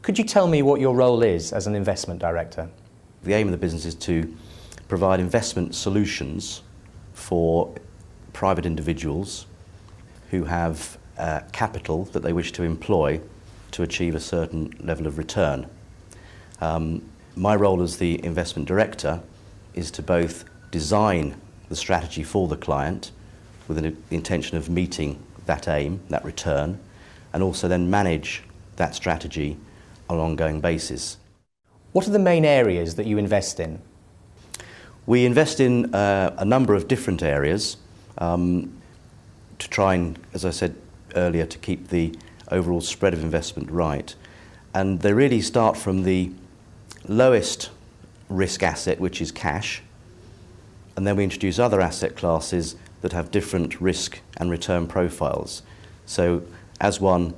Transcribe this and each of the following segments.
Could you tell me what your role is as an investment director? The aim of the business is to provide investment solutions for private individuals who have capital that they wish to employ to achieve a certain level of return. My role as the investment director is to both design the strategy for the client with the intention of meeting that aim, that return, and also then manage that strategy on an ongoing basis. What are the main areas that you invest in? We invest in a number of different areas to try and, as I said earlier, to keep the overall spread of investment right. And they really start from the lowest risk asset, which is cash, and then we introduce other asset classes that have different risk and return profiles. So as one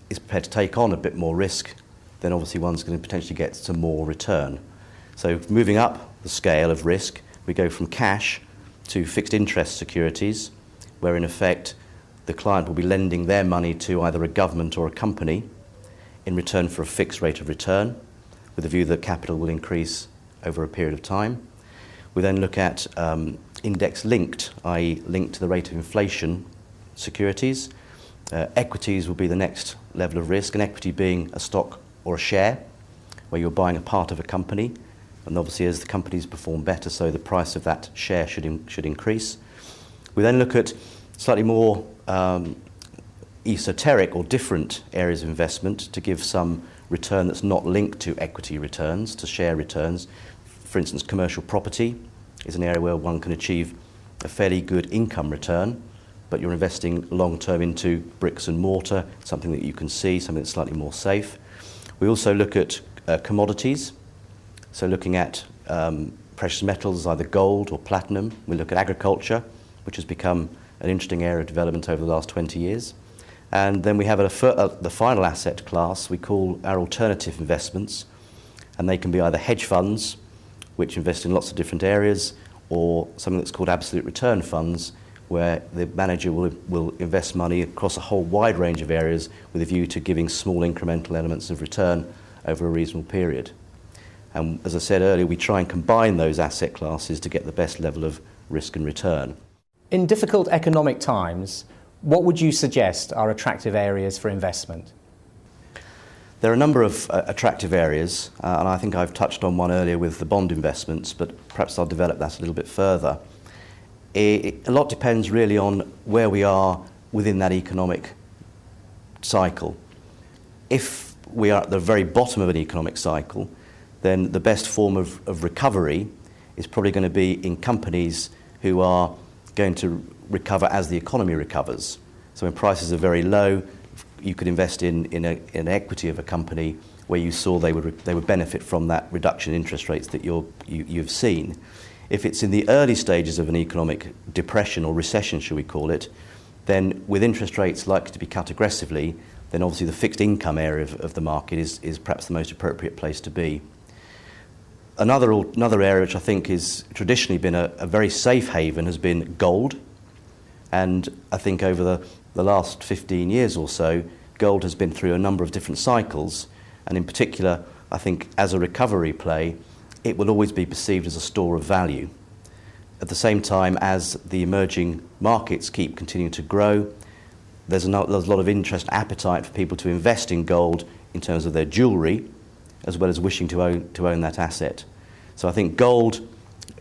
is prepared to take on a bit more risk, then obviously one's going to potentially get some more return. So moving up the scale of risk, we go from cash to fixed interest securities, where in effect the client will be lending their money to either a government or a company in return for a fixed rate of return, with the view that capital will increase over a period of time. We then look at index-linked, i.e. linked to the rate of inflation securities. Equities will be the next level of risk, an equity being a stock or a share, where you're buying a part of a company, and obviously as the companies perform better, so the price of that share should increase. We then look at slightly more esoteric or different areas of investment to give some return that's not linked to equity returns, to share returns. For instance, commercial property is an area where one can achieve a fairly good income return, but you're investing long-term into bricks and mortar, something that you can see, something that's slightly more safe. We also look at commodities, so looking at precious metals, either gold or platinum. We look at agriculture, which has become an interesting area of development over the last 20 years. And then we have the final asset class we call our alternative investments, and they can be either hedge funds, which invest in lots of different areas, or something that's called absolute return funds, where the manager will invest money across a whole wide range of areas with a view to giving small incremental elements of return over a reasonable period. And as I said earlier, we try and combine those asset classes to get the best level of risk and return. In difficult economic times, what would you suggest are attractive areas for investment? There are a number of attractive areas, and I think I've touched on one earlier with the bond investments, but perhaps I'll develop that a little bit further. A lot depends really on where we are within that economic cycle. If we are at the very bottom of an economic cycle, then the best form of recovery is probably going to be in companies who are going to recover as the economy recovers. So when prices are very low, you could invest in an equity of a company where you saw they would benefit from that reduction in interest rates that you've seen. If it's in the early stages of an economic depression or recession, shall we call it, then with interest rates likely to be cut aggressively, then obviously the fixed income area of the market is perhaps the most appropriate place to be. Another area which I think has traditionally been a very safe haven has been gold. And I think over the last 15 years or so, gold has been through a number of different cycles. And in particular, I think as a recovery play, it will always be perceived as a store of value. At the same time, as the emerging markets keep continuing to grow, there's a lot of interest and appetite for people to invest in gold in terms of their jewellery, as well as wishing to own that asset. So I think gold,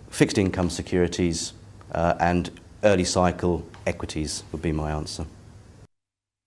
fixed income securities, and early cycle equities would be my answer.